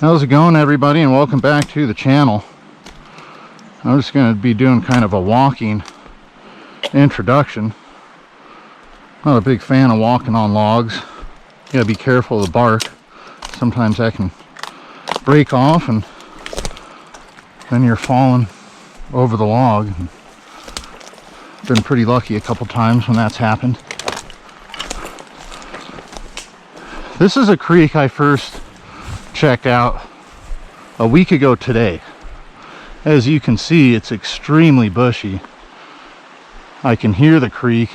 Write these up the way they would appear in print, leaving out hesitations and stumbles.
How's it going, everybody, and welcome back to the channel. I'm just going to be doing kind of a walking introduction. Not a big fan of walking on logs. You gotta be careful of the bark. Sometimes that can break off and then you're falling over the log. Been pretty lucky a couple times when that's happened. This is a creek I first checked out a week ago today. As you can see, it's extremely bushy. I can hear the creek.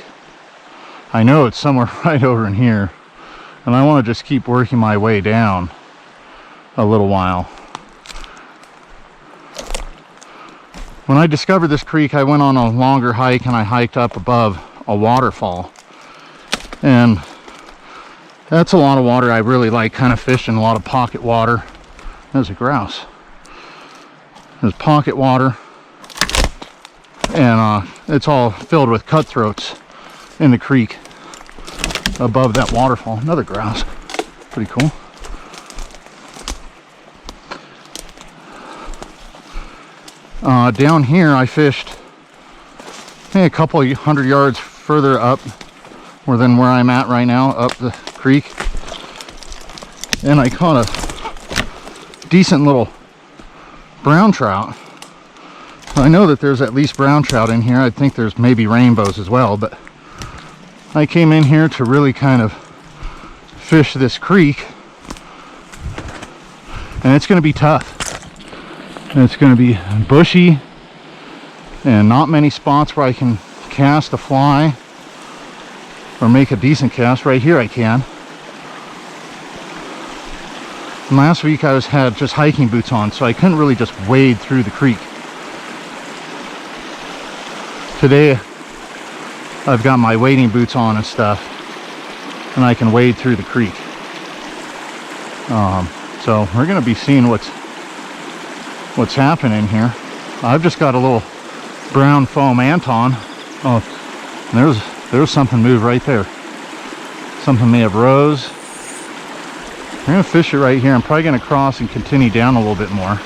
I know it's somewhere right over in here, and I want to just keep working my way down a little while. When I discovered this creek, I went on a longer hike and I hiked up above a waterfall, and that's a lot of water. I really like kind of fishing, a lot of pocket water. There's a grouse. There's pocket water, and it's all filled with cutthroats in the creek above that waterfall. Another grouse. Pretty cool. Down here I fished a couple of 100 yards further up than where I'm at right now, up the creek, and I caught a decent little brown trout. I know that there's at least brown trout in here. I think there's maybe rainbows as well, but I came in here to really kind of fish this creek, and it's going to be tough. It's going to be bushy and not many spots where I can cast a fly or make a decent cast. Right here I can. And last week I had just hiking boots on, so I couldn't really just wade through the creek. Today I've got my wading boots on and stuff, and I can wade through the creek. So we're going to be seeing what's happening here. I've just got a little brown foam Anton. Oh, there's something move right there. Something may have rose. I'm going to fish it right here. I'm probably going to cross and continue down a little bit more.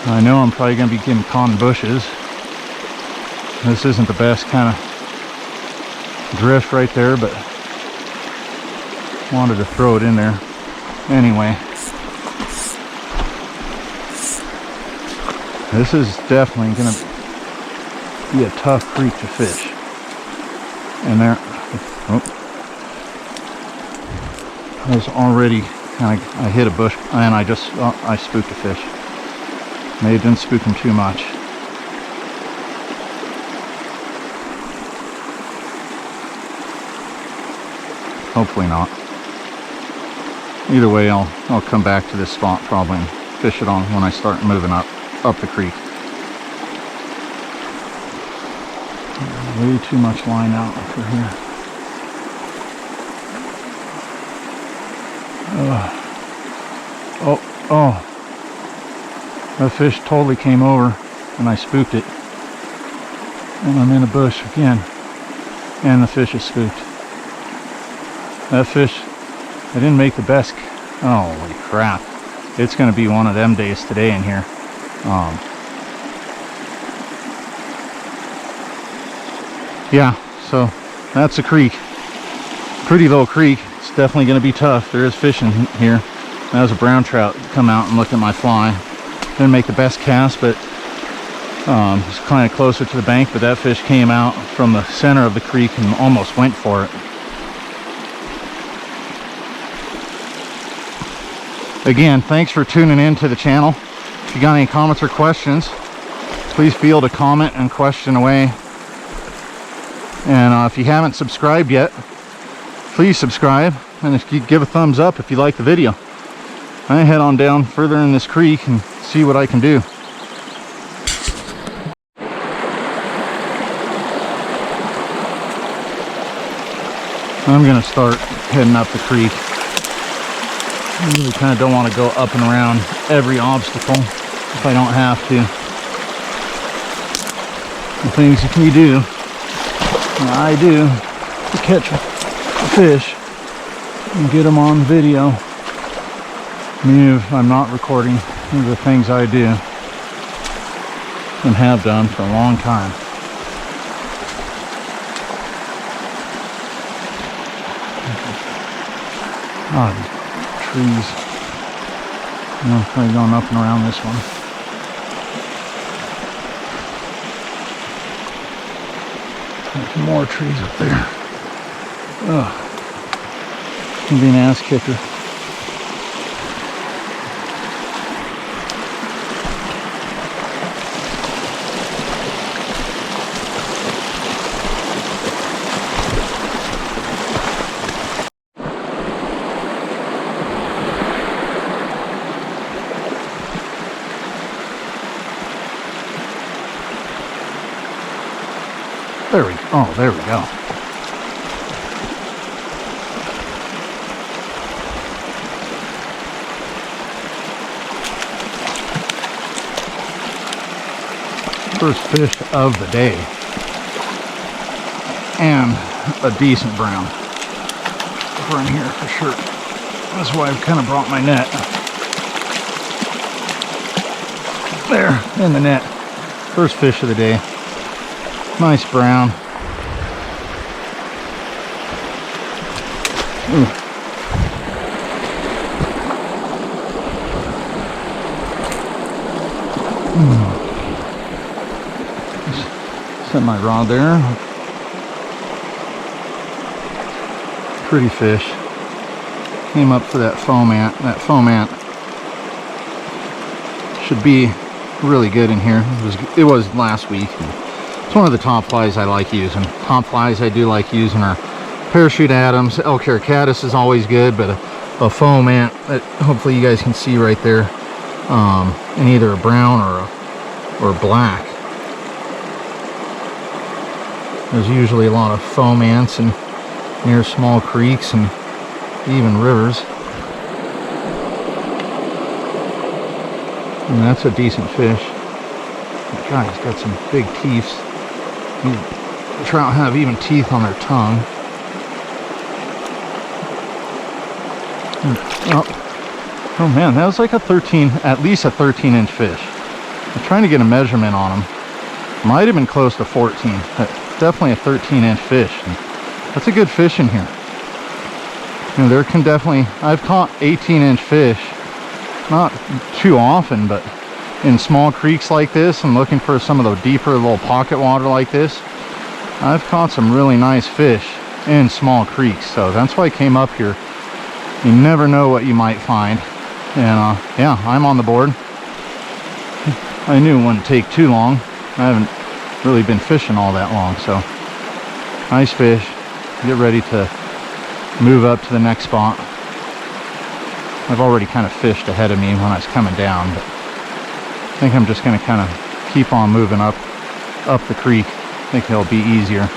I know I'm probably going to be getting caught in bushes. This isn't the best kind of drift right there, but wanted to throw it in there anyway. This is definitely going to be a tough creek to fish. And there, oh, I was already kind of, I hit a bush and I spooked a fish. Maybe didn't spook him too much. Hopefully not. Either way, I'll come back to this spot probably and fish it on when I start moving up the creek. Way too much line out for here. Oh, that fish totally came over and I spooked it. And I'm in a bush again. And the fish is spooked. That fish, I didn't make the best. Holy crap. It's going to be one of them days today in here. Yeah, so that's a creek. Pretty little creek. It's definitely going to be tough. There is fish in here. That was a brown trout. Come out and look at my fly. Didn't make the best cast, but it's kind of closer to the bank, but that fish came out from the center of the creek and almost went for it. Again, thanks for tuning in to the channel. If you got any comments or questions, please feel to comment and question away. And if you haven't subscribed yet, please subscribe, and if you give a thumbs up if you like the video. I head on down further in this creek and see what I can do. I'm gonna start heading up the creek. I really kind of don't want to go up and around every obstacle if I don't have to. The things you do, and I do, to catch a fish and get them on video. Even if I'm not recording the things I do and have done for a long time. Oh, these trees. I'm probably going up and around this one. There's more trees up there. Ugh. Can be an ass kicker. There we go. First fish of the day. And a decent brown. Over in here for sure. That's why I've kind of brought my net. There, in the net. First fish of the day. Nice brown. Ooh. Set my rod there. Pretty fish. Came up for that foam ant. That foam ant should be really good in here. It was last week. It's one of the top flies I like using. Top flies I do like using are Parachute Adams. El Caricatus is always good, but a foam ant that hopefully you guys can see right there, in either a brown or black. There's usually a lot of foam ants and near small creeks and even rivers. And that's a decent fish. That guy's got some big teeth. The trout have even teeth on their tongue. Oh man, that was like at least a 13-inch fish. I'm trying to get a measurement on him. Might have been close to 14, but definitely a 13-inch fish. And that's a good fish in here. You know, there can definitely, I've caught 18-inch fish, not too often, but in small creeks like this and looking for some of the deeper little pocket water like this, I've caught some really nice fish in small creeks. So that's why I came up here. You never know what you might find. And yeah, I'm on the board. I knew it wouldn't take too long. I haven't really been fishing all that long, so nice fish. Get ready to move up to the next spot. I've already kind of fished ahead of me when I was coming down, but I think I'm just going to kind of keep on moving up the creek. I think it'll be easier.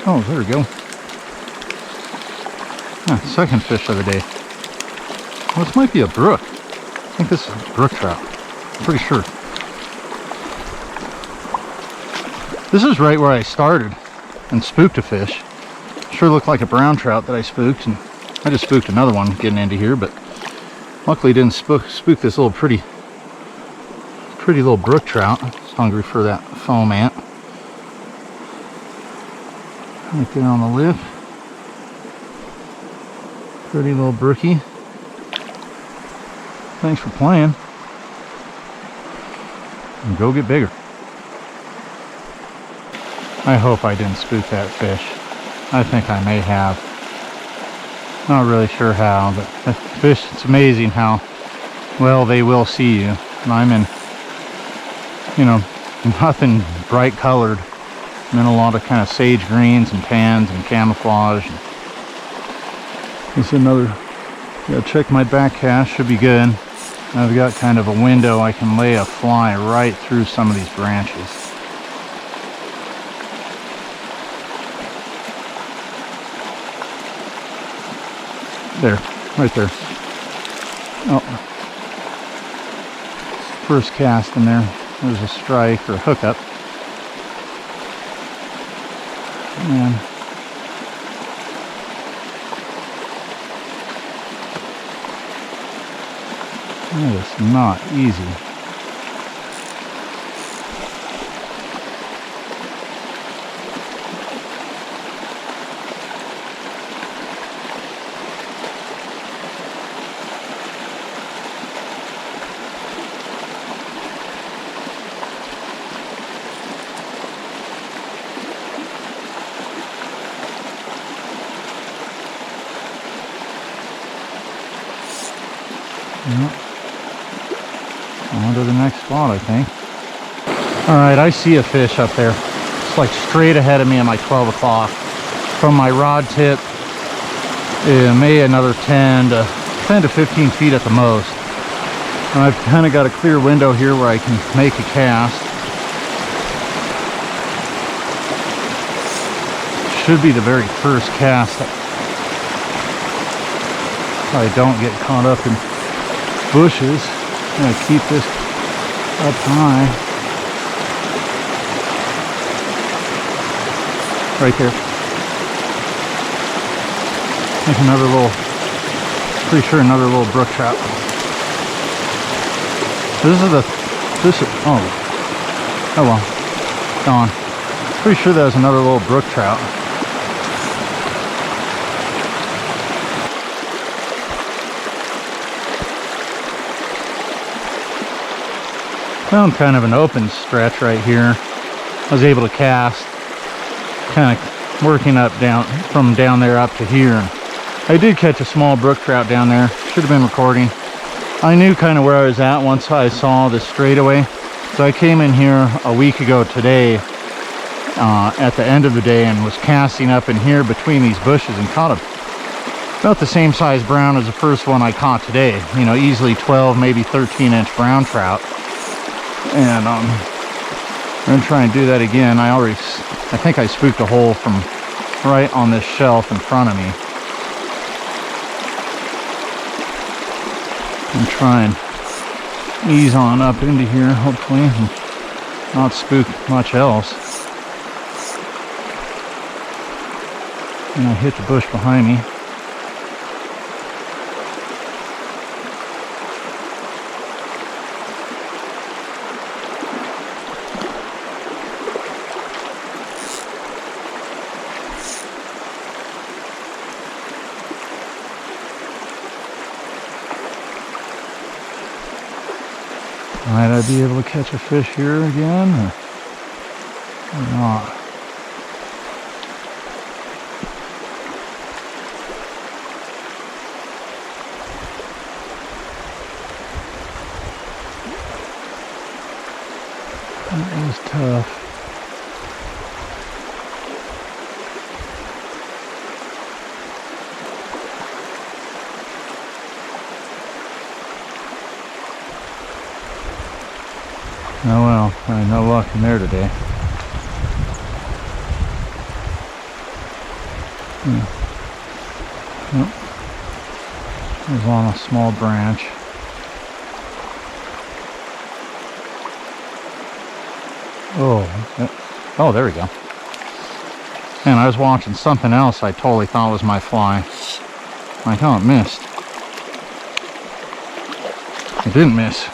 Oh, there we go. Second fish of the day. Well, this might be a brook. I think this is a brook trout. I'm pretty sure. This is right where I started and spooked a fish. Sure looked like a brown trout that I spooked, and I just spooked another one getting into here, but luckily didn't spook this little pretty little brook trout. It's hungry for that foam ant. Right there on the lip. Pretty little brookie. Thanks for playing. And go get bigger. I hope I didn't spook that fish. I think I may have. Not really sure how, but the fish, it's amazing how well they will see you. And I'm in, you know, nothing bright colored. I'm in a lot of kind of sage greens and tans and camouflage. This is another, gotta check my back cast, should be good. I've got kind of a window I can lay a fly right through some of these branches. There, right there. Oh, first cast in there. There's a strike or hookup. And that is not easy. On to the next spot, I think. Alright, I see a fish up there. It's like straight ahead of me at my 12 o'clock. From my rod tip, maybe another 10 to 15 feet at the most. And I've kind of got a clear window here where I can make a cast. Should be the very first cast. I don't get caught up in bushes. I'm gonna keep this up high. Right there. I think another little, pretty sure another little brook trout. This is, oh well, gone. Pretty sure that was another little brook trout. Found kind of an open stretch right here. I was able to cast, kind of working up from down there up to here. And I did catch a small brook trout down there. Should have been recording. I knew kind of where I was at once I saw this straightaway. So I came in here a week ago today, at the end of the day, and was casting up in here between these bushes and caught about the same size brown as the first one I caught today. You know, easily 12, maybe 13-inch brown trout. And I'm gonna try and do that again. I think I spooked a hole from right on this shelf in front of me. And try and ease on up into here, hopefully, and not spook much else. And I hit the bush behind me. Might I be able to catch a fish here again, or not? That was tough. Oh well, I had no luck in there today. Nope. It was on a small branch. Oh, there we go. And I was watching something else I totally thought was my fly. Like, oh, it missed. It didn't miss.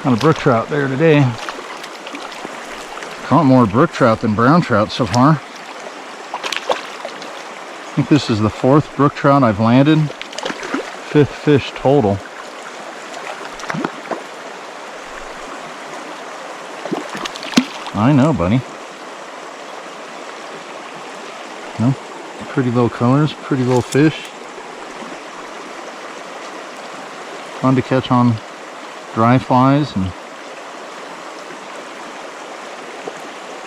Got a brook trout there today. Caught more brook trout than brown trout so far. I think this is the 4th brook trout I've landed. 5th fish total. I know, buddy. No, pretty little colors, pretty little fish. Fun to catch on dry flies, and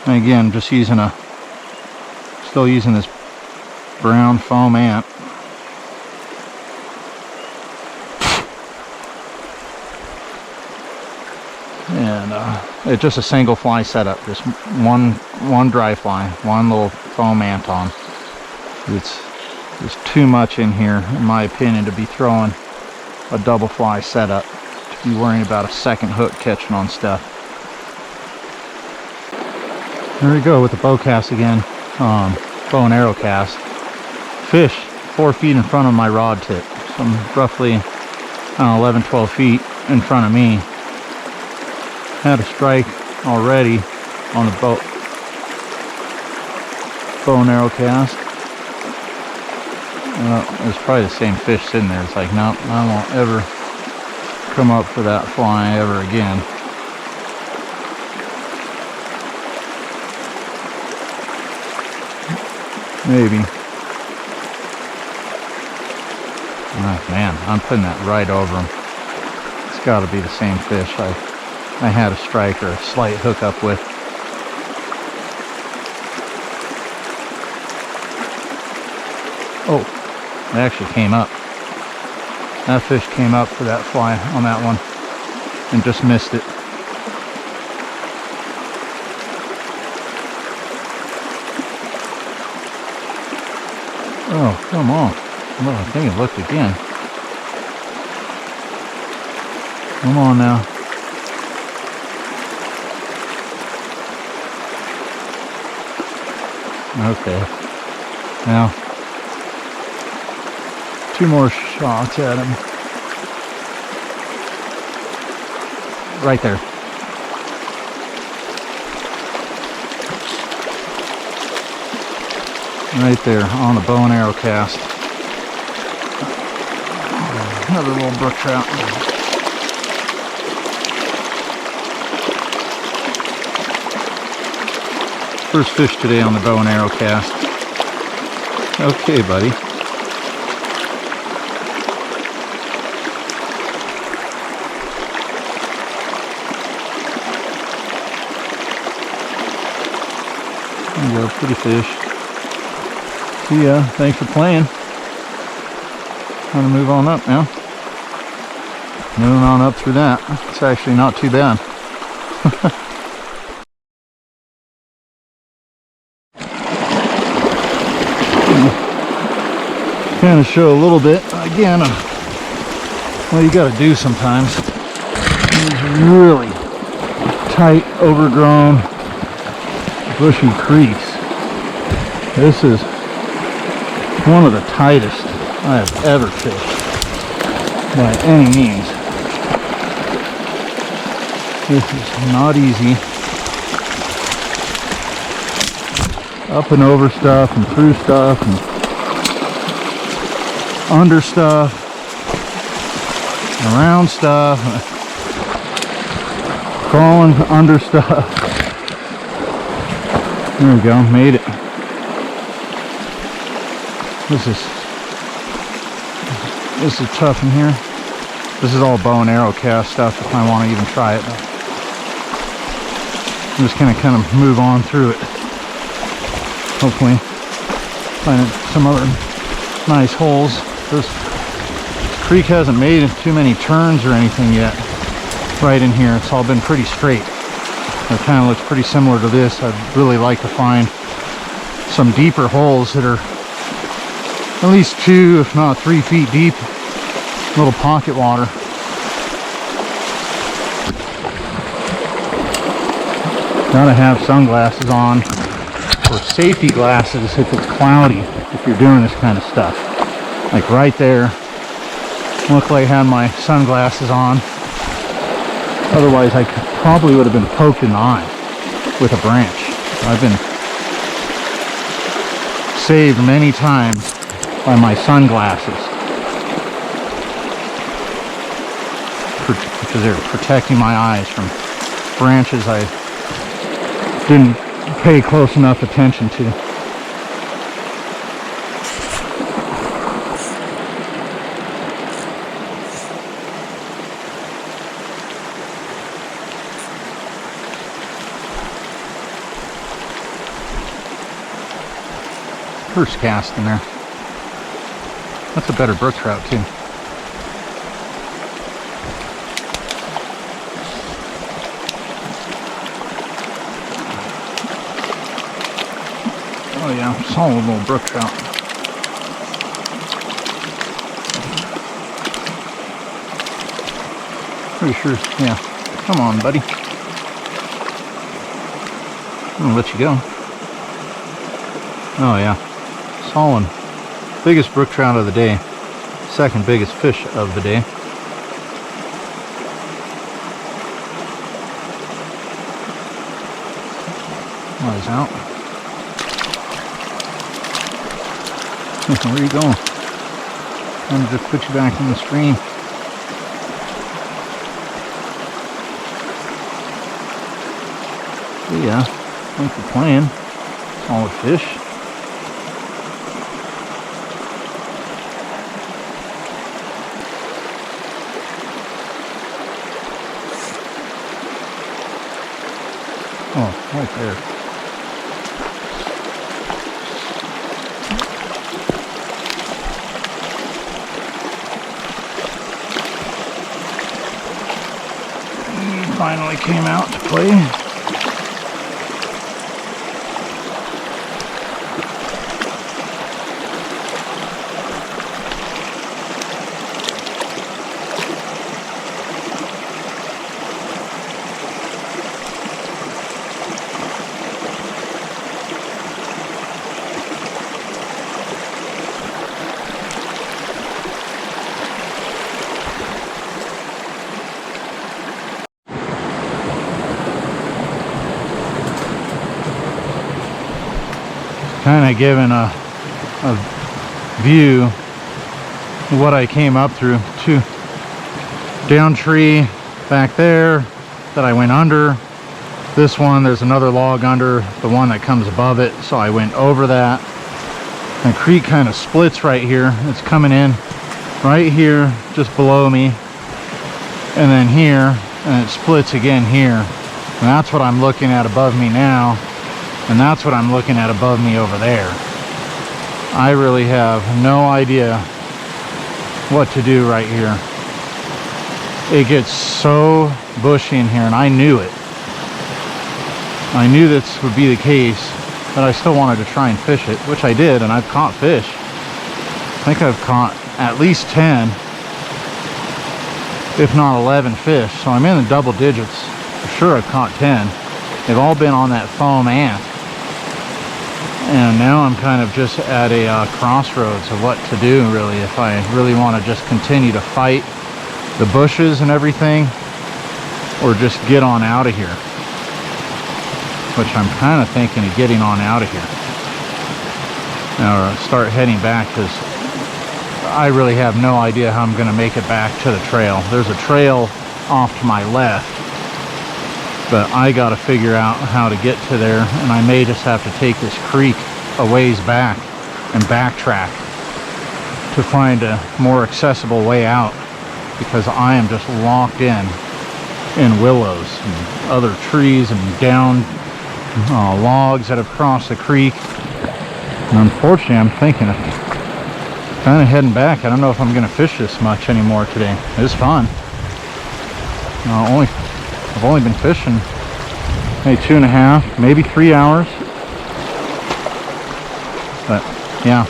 again, just still using this brown foam ant. And it's just a single fly setup, just one dry fly, one little foam ant on. There's too much in here, in my opinion, to be throwing a double fly setup to be worrying about a second hook catching on stuff. There we go with the bow cast again. Bow and arrow cast. Fish 4 feet in front of my rod tip. So I'm roughly 11, 12 feet in front of me. Had a strike already on the bow and arrow cast. It's probably the same fish sitting there. It's like, nope, I won't ever come up for that fly ever again. Maybe. Oh, man, I'm putting that right over him. It's got to be the same fish I had a strike or a slight hookup with. Oh, it actually came up. That fish came up for that fly on that one and just missed it. Oh, come on. Well, I think it looked again. Come on now. Okay. Now, 2 more shots at him. Right there. Right there on the bow and arrow cast. Another little brook trout. First fish today on the bow and arrow cast. Okay, buddy. There you go, pretty fish. See ya. Thanks for playing. Gonna move on up now. Moving on up through that. It's actually not too bad. Kind of show a little bit again. What you got to do sometimes. These really tight, overgrown, bushy creeks. This is one of the tightest I have ever fished by any means. This is not easy. Up and over stuff and through stuff and under stuff, around stuff, crawling under stuff. There we go, made it. This is tough in here. This is all bow and arrow cast stuff if I want to even try it. I'm just gonna kind of move on through it. Hopefully find some other nice holes. This creek hasn't made too many turns or anything yet right in here. It's all been pretty straight. It kind of looks pretty similar to this. I'd really like to find some deeper holes that are at least 2 if not 3 feet deep. Little pocket water. Gotta have sunglasses on or safety glasses if it's cloudy, if you're doing this kind of stuff. Like right there, looked like I had my sunglasses on. Otherwise I probably would have been poked in the eye with a branch. I've been saved many times by my sunglasses because they're protecting my eyes from branches I didn't pay close enough attention to. First cast in there. That's a better brook trout too. Oh yeah, solid little brook trout. Pretty sure, yeah. Come on, buddy. I'm gonna let you go. Oh yeah, solid. Biggest brook trout of the day. Second biggest fish of the day. Eyes out. Where are you going? I'm gonna just put you back in the stream. So yeah, thanks for playing. Solid fish. Oh, right there. He finally came out to play. Kind of giving a view of what I came up through. Two down tree back there that I went under. This one, there's another log under the one that comes above it, so I went over that. The creek kind of splits right here. It's coming in right here just below me, and then here, and it splits again here. And that's what I'm looking at above me now. And that's what I'm looking at above me over there. I really have no idea what to do right here. It gets so bushy in here, and I knew it. I knew this would be the case, but I still wanted to try and fish it, which I did, and I've caught fish. I think I've caught at least 10, if not 11 fish. So I'm in the double digits. For sure I've caught 10. They've all been on that foam ant. And now I'm kind of just at a crossroads of what to do, really, if I really want to just continue to fight the bushes and everything, or just get on out of here. Which I'm kind of thinking of getting on out of here. Or start heading back, because I really have no idea how I'm going to make it back to the trail. There's a trail off to my left, but I got to figure out how to get to there, and I may just have to take this creek a ways back and backtrack to find a more accessible way out, because I am just locked in willows and other trees and down logs that have crossed the creek. And unfortunately, I'm thinking of kind of heading back. I don't know if I'm going to fish this much anymore today. It's fun. I've only been fishing maybe 2.5, maybe 3 hours. But yeah,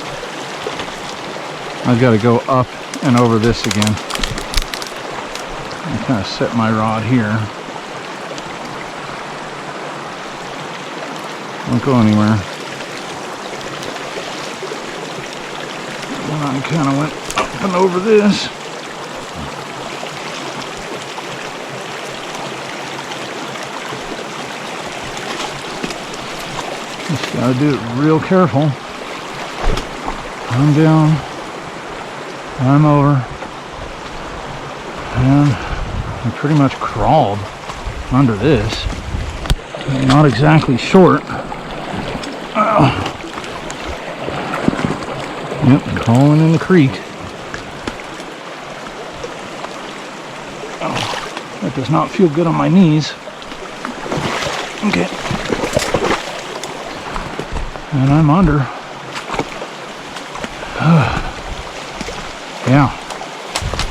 I've got to go up and over this again. I kind of set my rod here. Don't go anywhere. And I kind of went up and over this. Just gotta do it real careful. I'm down, I'm over, and I pretty much crawled under this. Not exactly short. Yep, crawling in the creek. Oh, that does not feel good on my knees. Okay. And I'm under. Yeah.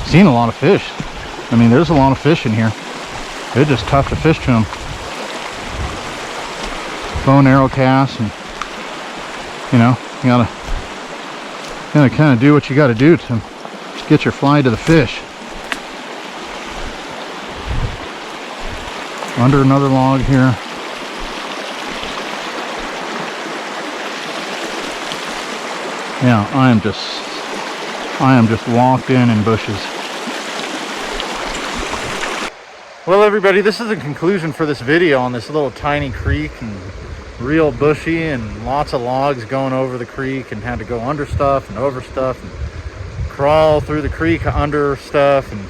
Seen a lot of fish. I mean, there's a lot of fish in here. They're just tough to fish to them. Bow and arrow casts, and you know, you gotta kind of do what you gotta do to get your fly to the fish. under another log here. Yeah, I am just locked in bushes. Well, everybody, this is the conclusion for this video on this little tiny creek, and real bushy and lots of logs going over the creek, and had to go under stuff and over stuff and crawl through the creek under stuff and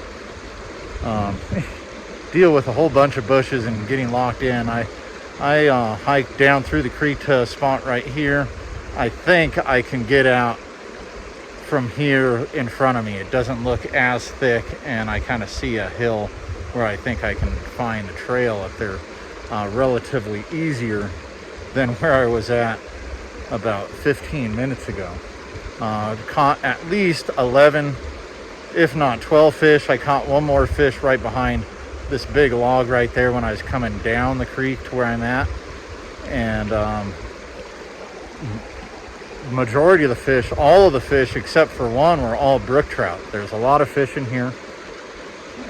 deal with a whole bunch of bushes and getting locked in. I hiked down through the creek to a spot right here. I think I can get out from here in front of me. It doesn't look as thick, and I kind of see a hill where I think I can find a trail up there relatively easier than where I was at about 15 minutes ago. Caught at least 11, if not 12 fish. I caught one more fish right behind this big log right there when I was coming down the creek to where I'm at. And majority of the fish, all of the fish except for one, were all brook trout. There's a lot of fish in here.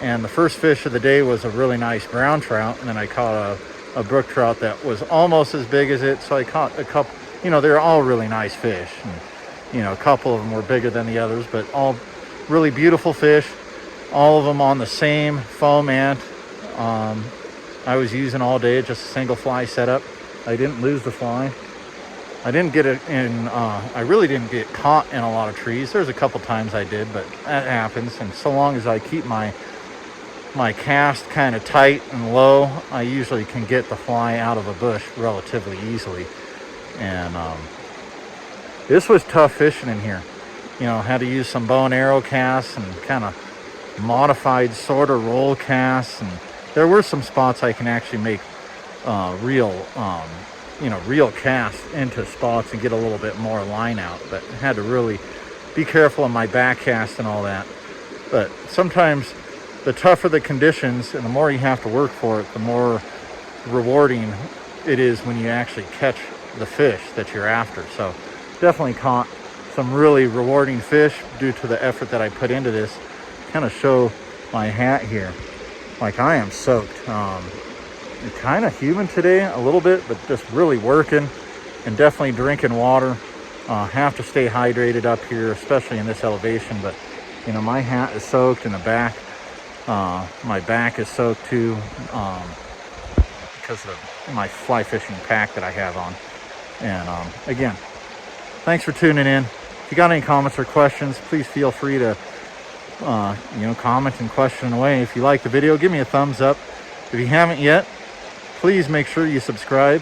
And the first fish of the day was a really nice brown trout, and then I caught a brook trout that was almost as big as it. So I caught a couple, you know, they're all really nice fish. And, you know, a couple of them were bigger than the others, but all really beautiful fish. All of them on the same foam ant I was using all day, just a single fly setup. I didn't lose the fly. I didn't get it in, I really didn't get caught in a lot of trees. There's a couple times I did, but that happens. And so long as I keep my cast kind of tight and low, I usually can get the fly out of a bush relatively easily. And this was tough fishing in here. You know, had to use some bow and arrow casts and kind of modified sort of roll casts. And there were some spots I can actually make real cast into spots and get a little bit more line out, but I had to really be careful on my back cast and all that. But sometimes the tougher the conditions and the more you have to work for it, the more rewarding it is when you actually catch the fish that you're after. So definitely caught some really rewarding fish due to the effort that I put into this. Kind of show my hat here. Like, I am soaked. Kind of humid today a little bit, but just really working and definitely drinking water. Have to stay hydrated up here, especially in this elevation. But you know, my hat is soaked in the back. My back is soaked too, because of my fly fishing pack that I have on. And again, thanks for tuning in. If you got any comments or questions, please feel free to comment and question away. If you like the video, give me a thumbs up. If you haven't yet, please make sure you subscribe.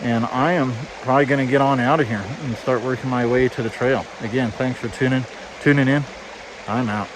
And I am probably going to get on out of here and start working my way to the trail. Again, thanks for tuning in. I'm out.